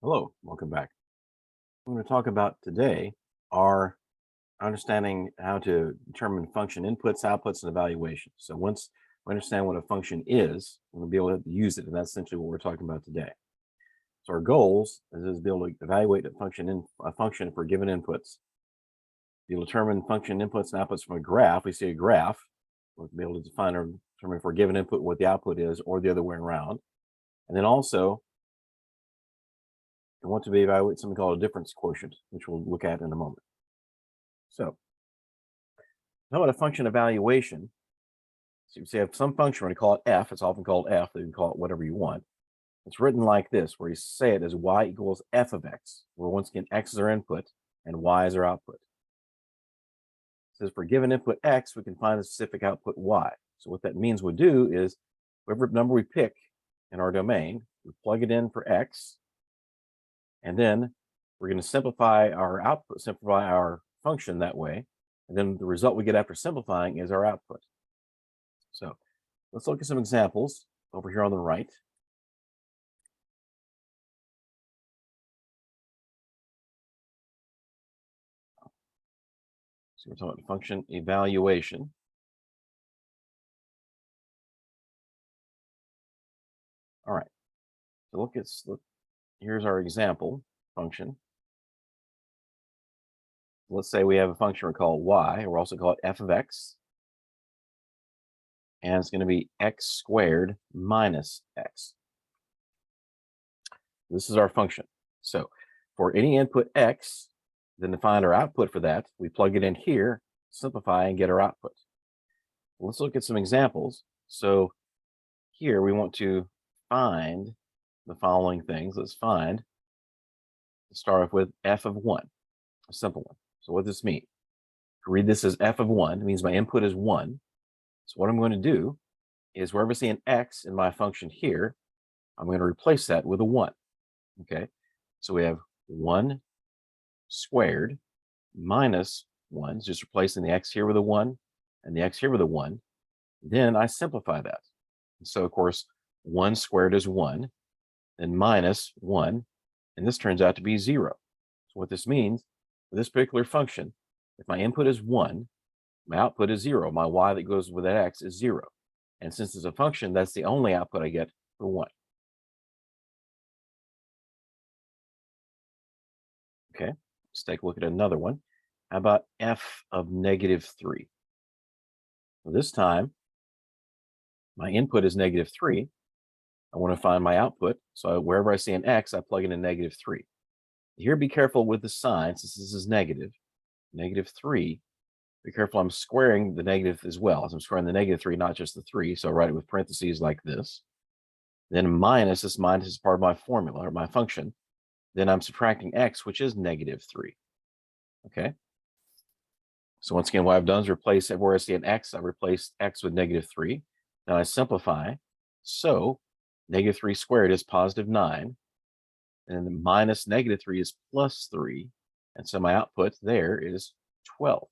Hello, welcome back. I'm going to talk about today our understanding how to determine function inputs, outputs, and evaluations. So once we understand what a function is, we'll be able to use it, and that's essentially what we're talking about today. So our goals is to be able to evaluate a function for given inputs. You'll determine function inputs and outputs from a graph. We see a graph. We'll be able to define or determine for a given input what the output is, or the other way around. And then also I want to be evaluate something called a difference quotient, which we'll look at in a moment. So, how about a function evaluation? So you say have some function, we call it f. It's often called f. You can call it whatever you want. It's written like this, where you say it as y equals f of x, where once again x is our input and y is our output. It says for given input x, we can find the specific output y. So what that means we'll do is whatever number we pick in our domain, we plug it in for x, and then we're going to simplify our output, simplify our function that way. And then the result we get after simplifying is our output. So let's look at some examples over here on the right. So we're talking about function evaluation. All right. So here's our example function. Let's say we have a function we call y, or we also call it f of x. And it's going to be x squared minus x. This is our function. So for any input x, then to find our output for that, we plug it in here, simplify, and get our output. Let's look at some examples. So here we want to find the following things. Let's start off with f of 1, a simple one. So what does this mean? To read this as f of 1, it means my input is 1. So what I'm going to do is wherever I see an x in my function here, I'm going to replace that with a 1. Okay, so we have 1 squared minus 1, just replacing the x here with a 1 and the x here with a 1. Then I simplify that. And so, of course, 1 squared is 1, then minus 1, and this turns out to be 0. So what this means, for this particular function, if my input is 1, my output is 0. My y that goes with that x is 0. And since it's a function, that's the only output I get for 1. Okay, let's take a look at another one. How about f of negative 3? Well, this time, my input is negative 3. I want to find my output. So wherever I see an x, I plug in a negative 3. Here, be careful with the sign, since this is negative 3. Be careful, I'm squaring the negative as well. So I'm squaring the negative 3, not just the 3. So I write it with parentheses like this. Then minus, this minus is part of my formula or my function. Then I'm subtracting x, which is negative 3. Okay. So once again, what I've done is replace it where I see an x, I replaced x with negative 3. Now I simplify. So negative 3 squared is positive 9. And then minus negative 3 is plus 3. And so my output there is 12.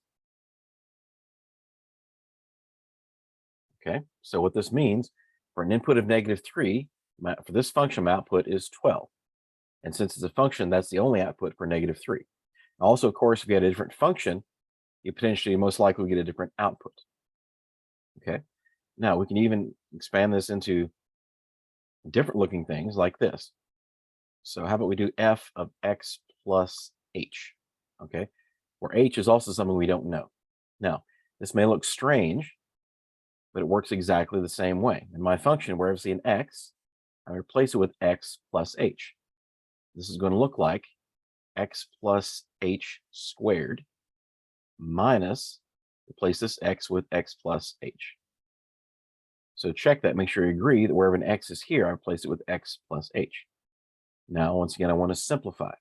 Okay, so what this means, for an input of negative 3, for this function, my output is 12. And since it's a function, that's the only output for negative 3. Also, of course, if you had a different function, you potentially most likely get a different output. Okay, now we can even expand this into different looking things like this. So how about we do f of x plus h? Okay, where h is also something we don't know. Now, this may look strange, but it works exactly the same way. In my function, wherever I see an x, I replace it with x plus h. This is going to look like x plus h squared minus, replace this x with x plus h. So check that, make sure you agree that wherever an x is here, I replace it with x plus h. Now, once again, I want to simplify.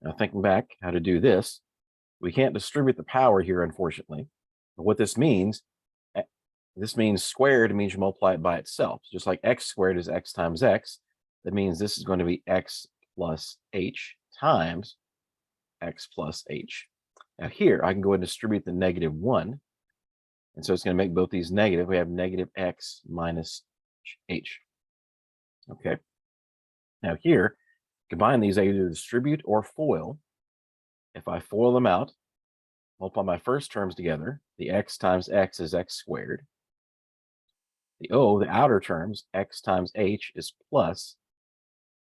Now, thinking back how to do this, we can't distribute the power here, unfortunately. But what this means squared means you multiply it by itself. Just like x squared is x times x, that means this is going to be x plus h times x plus h. Now here, I can go ahead and distribute the negative 1. And so it's going to make both these negative. We have negative x minus h. Okay. Now here, combine these, I either distribute or FOIL. If I FOIL them out, multiply my first terms together, the x times x is x squared. The outer terms, x times h is plus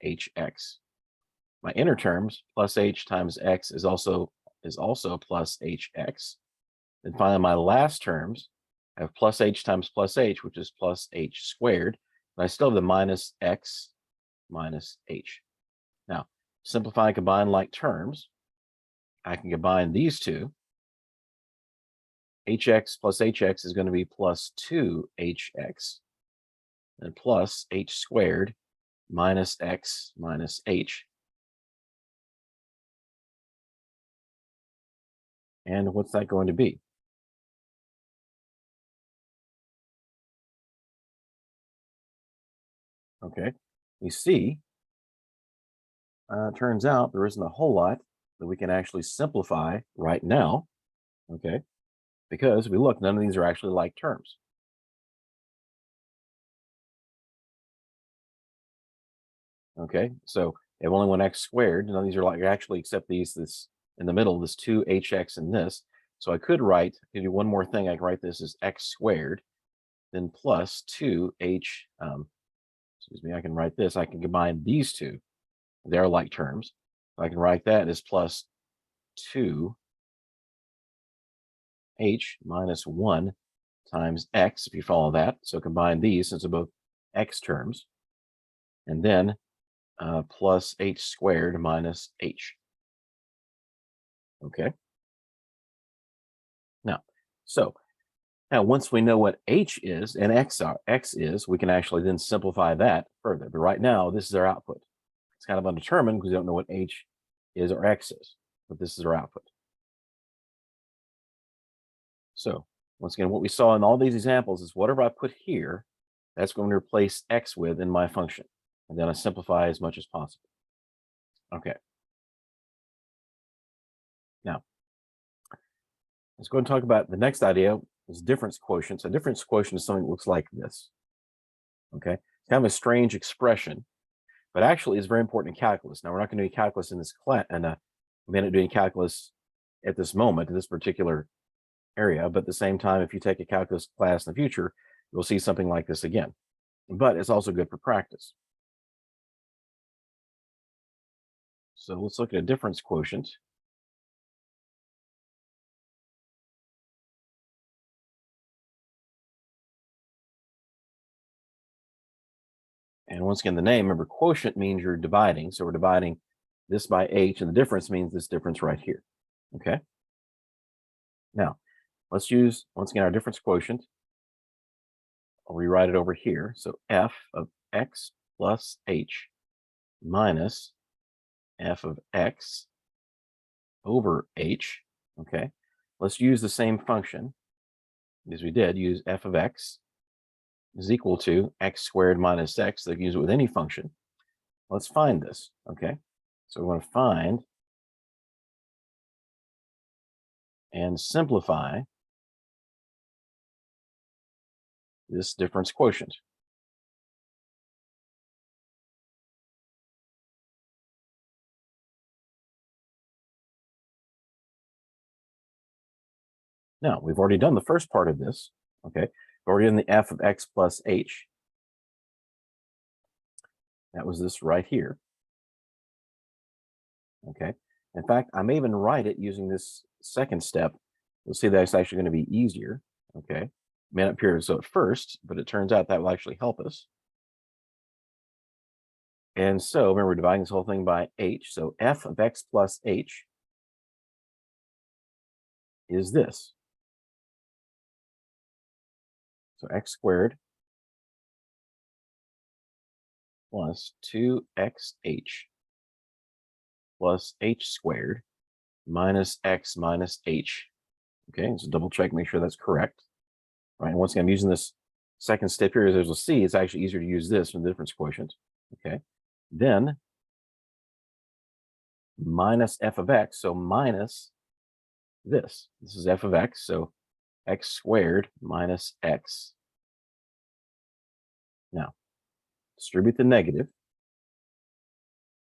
hx. My inner terms, plus h times x is also plus hx. Then finally, my last terms have plus h times plus h, which is plus h squared. And I still have the minus x minus h. Now, simplify and combine like terms. I can combine these two. Hx plus hx is going to be plus 2hx and plus h squared minus x minus h. And what's that going to be? Okay, we see, turns out there isn't a whole lot that we can actually simplify right now, okay, because we look, none of these are actually like terms. Okay, so they have only one x squared. None of these are like actually, except this in the middle, this 2hx and this. So I could do one more thing. I can write this as x squared, then plus 2h, excuse me, I can write this. I can combine these two. They are like terms. I can write that as plus 2h minus 1 times x, if you follow that. So combine these since they're both x terms. And then plus h squared minus h. Okay. Now, once we know what h is and x is, we can actually then simplify that further. But right now, this is our output. It's kind of undetermined because we don't know what h is or x is, but this is our output. So once again, what we saw in all these examples is whatever I put here, that's going to replace x with in my function. And then I simplify as much as possible. Okay. Now, let's go and talk about the next idea is difference quotients. A difference quotient is something that looks like this. Okay. It's kind of a strange expression, but actually is very important in calculus. Now, we're not going to do calculus in this class, and we may not doing calculus at this moment in this particular area, but at the same time, if you take a calculus class in the future, you'll see something like this again. But it's also good for practice. So let's look at a difference quotient. And once again, the name, remember, quotient means you're dividing. So we're dividing this by h, and the difference means this difference right here. Okay. Now, let's use, once again, our difference quotient. I'll rewrite it over here. So f of x plus h minus f of x over h. Okay. Let's use the same function as we did. Use f of x is equal to x squared minus x. They can use it with any function. Let's find this. Okay. So we're going to find and simplify this difference quotient. Now, we've already done the first part of this. Okay. We've already done the f of x plus h. That was this right here. Okay. In fact, I may even write it using this second step. You'll see that it's actually going to be easier. Okay. It may not appear so at first, but it turns out that will actually help us. And so remember, we're dividing this whole thing by h. So f of x plus h is this. So x squared plus 2xh plus h squared minus x minus h. Okay, so double check, make sure that's correct. Right, and once again, I'm using this second step here, as you'll see, it's actually easier to use this from the difference quotient. Okay, then minus f of x, so minus this. This is f of x, so x squared minus x. Now, distribute the negative.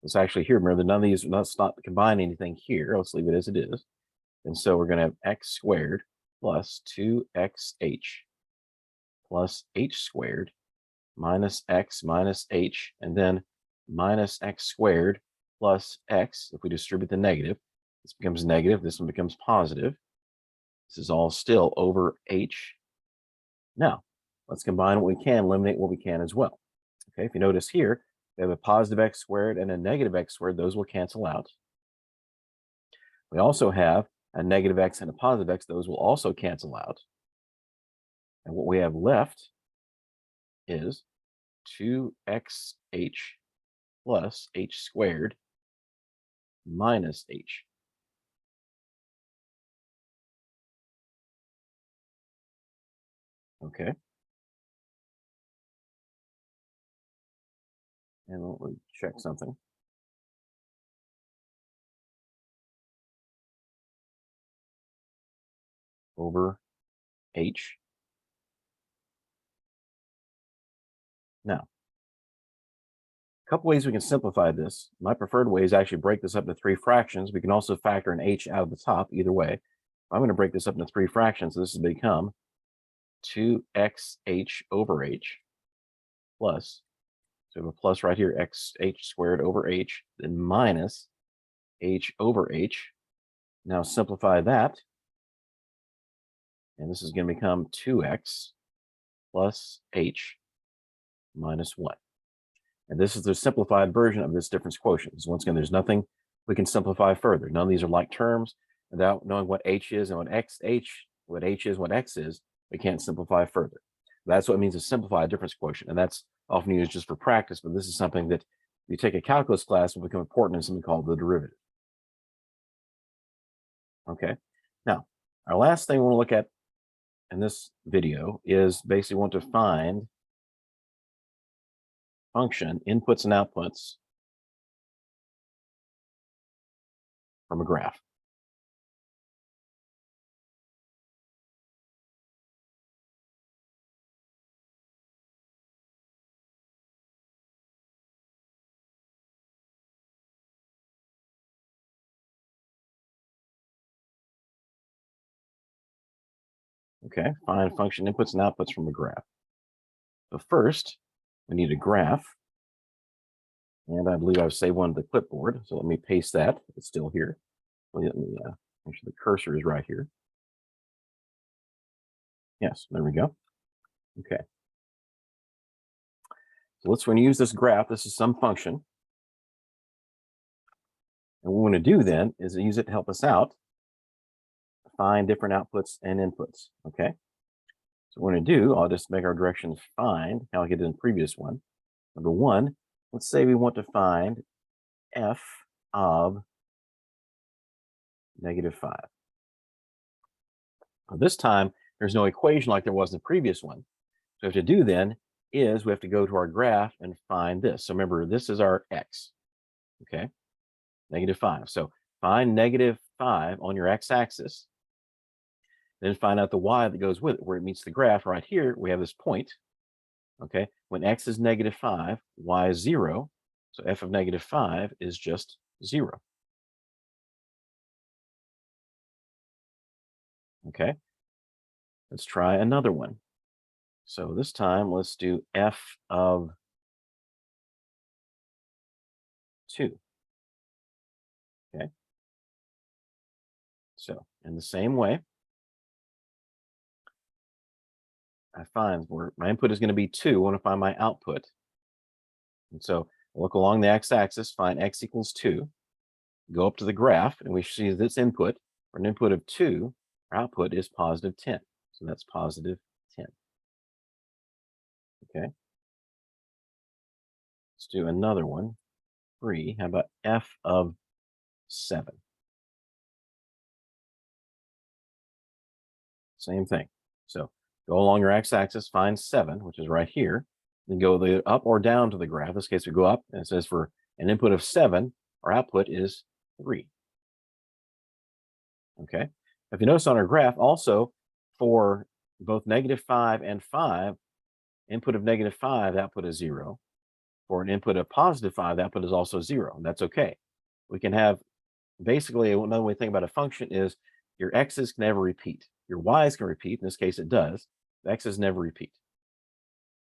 Let's actually here, remember none of these, let's not combine anything here. Let's leave it as it is. And so we're going to have x squared plus 2xh plus h squared minus x minus h, and then minus x squared plus x. If we distribute the negative, this becomes negative, this one becomes positive. This is all still over h. Now, let's combine what we can, eliminate what we can as well. Okay, if you notice here, we have a positive x squared and a negative x squared. Those will cancel out. We also have a negative x and a positive x. Those will also cancel out. And what we have left is 2xh plus h squared minus h. Okay. And we'll check something. Over h. Now, a couple ways we can simplify this. My preferred way is actually break this up into 3 fractions. We can also factor an h out of the top, either way. I'm going to break this up into 3 fractions. So this has become 2xh over h plus, so we have a plus right here, xh squared over h, then minus h over h. Now simplify that, and this is going to become 2x plus h minus 1. And this is the simplified version of this difference quotient. So once again, there's nothing we can simplify further. None of these are like terms. Without knowing what h is and what h is, what x is, we can't simplify further. That's what it means to simplify a difference quotient. And that's often used just for practice, but this is something that you take a calculus class will become important in something called the derivative. Okay. Now, our last thing we want to look at in this video is basically want to find function inputs and outputs from a graph. Okay, find function inputs and outputs from a graph. So first, we need a graph. And I believe I've saved one to the clipboard. So let me paste that. It's still here. Let me make sure the cursor is right here. Yes, there we go. Okay. So let's want to use this graph. This is some function. And what we want to do then is use it to help us out find different outputs and inputs. Okay. So what I'm going to do, I'll just make our directions find, how I did in the previous one. Number 1, let's say we want to find f of -5. Now, this time, there's no equation like there was in the previous one. So what we have to do then is we have to go to our graph and find this. So remember, this is our x, okay? -5. So find -5 on your x-axis. Then find out the y that goes with it, where it meets the graph. Right here, we have this point, okay? When x is -5, y is 0. So f of -5 is just 0. Okay, let's try another one. So this time, let's do f of 2. Okay. So in the same way, I find where my input is going to be 2. I want to find my output. And so look along the x-axis, find x equals 2. Go up to the graph, and we see this input, for an input of 2, our output is +10. So that's +10. Okay. Let's do another one. 3. How about f of 7? Same thing. So go along your x-axis, find 7, which is right here. Then go up or down to the graph. In this case, we go up, and it says for an input of 7, our output is 3. Okay. If you notice on our graph, also for both -5 and 5, input of -5, output is 0. For an input of positive 5, the output is also 0, and that's okay. We can have, basically, another way to think about a function is your x's can never repeat. Your y's can repeat. In this case, it does. The x's never repeat.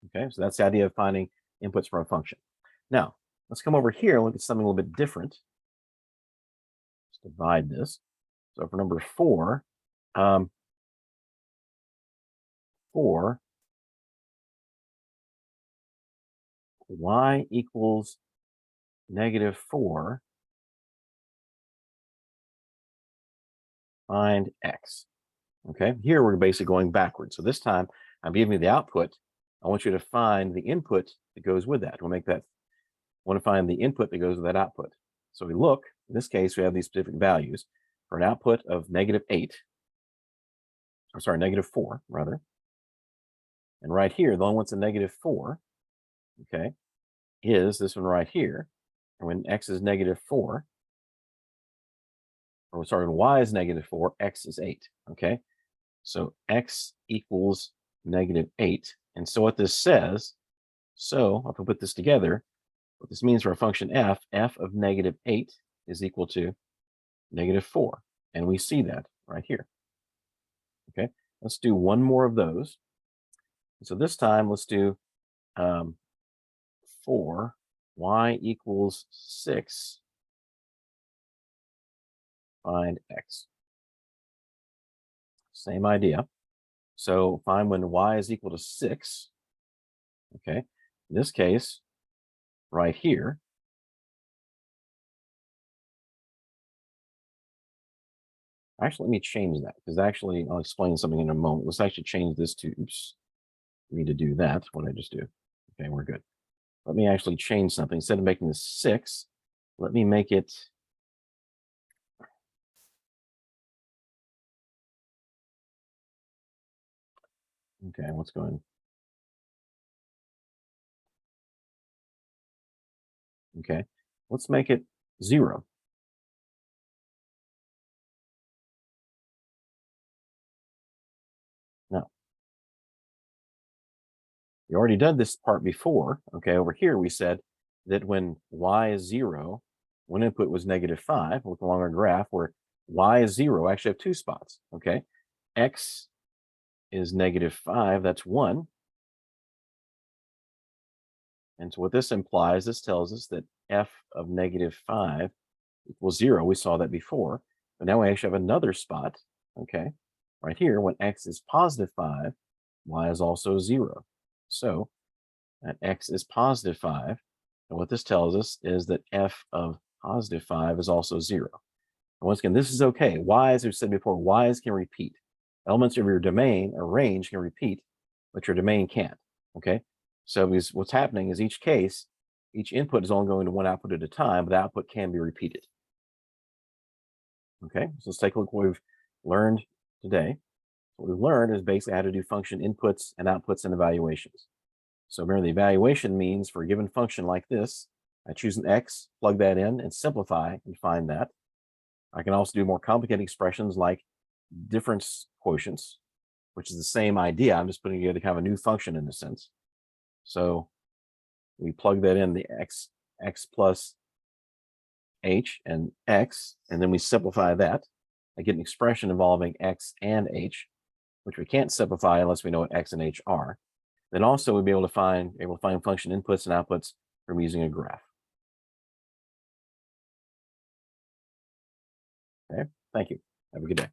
Okay, so that's the idea of finding inputs from a function. Now, let's come over here and look at something a little bit different. Let's divide this. So for number 4, 4, y equals -4, find x. Okay, here we're basically going backwards. So this time I'm giving you the output. I want you to find the input that goes with that. We'll make that, I want to find the input that goes with that output. So we look, in this case, we have these specific values for an output of -8, or sorry, -4 rather. And right here, the only one's a -4, okay, is this one right here. And when x is -4, or sorry, when y is -4, x is 8, okay? So x equals -8. And so what this says, so if we put this together, what this means for a function f of -8 is equal to -4. And we see that right here. Okay, let's do one more of those. So this time, let's do 4, y equals 6, find x. Same idea. So find when y is equal to 6. Okay, in this case, right here, actually, let me change that, because actually, I'll explain something in a moment. Let's actually change this to, oops, I need to do that. What did I just do? Okay, we're good. Let me actually change something. Instead of making this 6, let me make it, okay, what's going, okay, let's make it 0. No, you already did this part before. Okay, over here we said that when y is 0, one input was -5. Look along our graph where y is 0. I actually have 2 spots. Okay, x is -5. That's 1. And so what this implies, this tells us that f of -5 equals 0. We saw that before, but now we actually have another spot. Okay, right here, when x is +5, y is also 0. So that x is +5. And what this tells us is that f of +5 is also 0. And once again, this is okay. Y, as we said before, y's can repeat. Elements of your domain or range can repeat, but your domain can't. Okay, so what's happening is each case, each input is only going to one output at a time, but the output can be repeated. Okay, so let's take a look at what we've learned today. What we've learned is basically how to do function inputs and outputs and evaluations. So remember, the evaluation means for a given function like this, I choose an x, plug that in, and simplify and find that. I can also do more complicated expressions like difference quotients, which is the same idea. I'm just putting together kind of a new function in a sense. So we plug that in, the x plus h and x, and then we simplify that. I get an expression involving x and h, which we can't simplify unless we know what x and h are. Then also we'll be able to find function inputs and outputs from using a graph. Okay, thank you. Have a good day.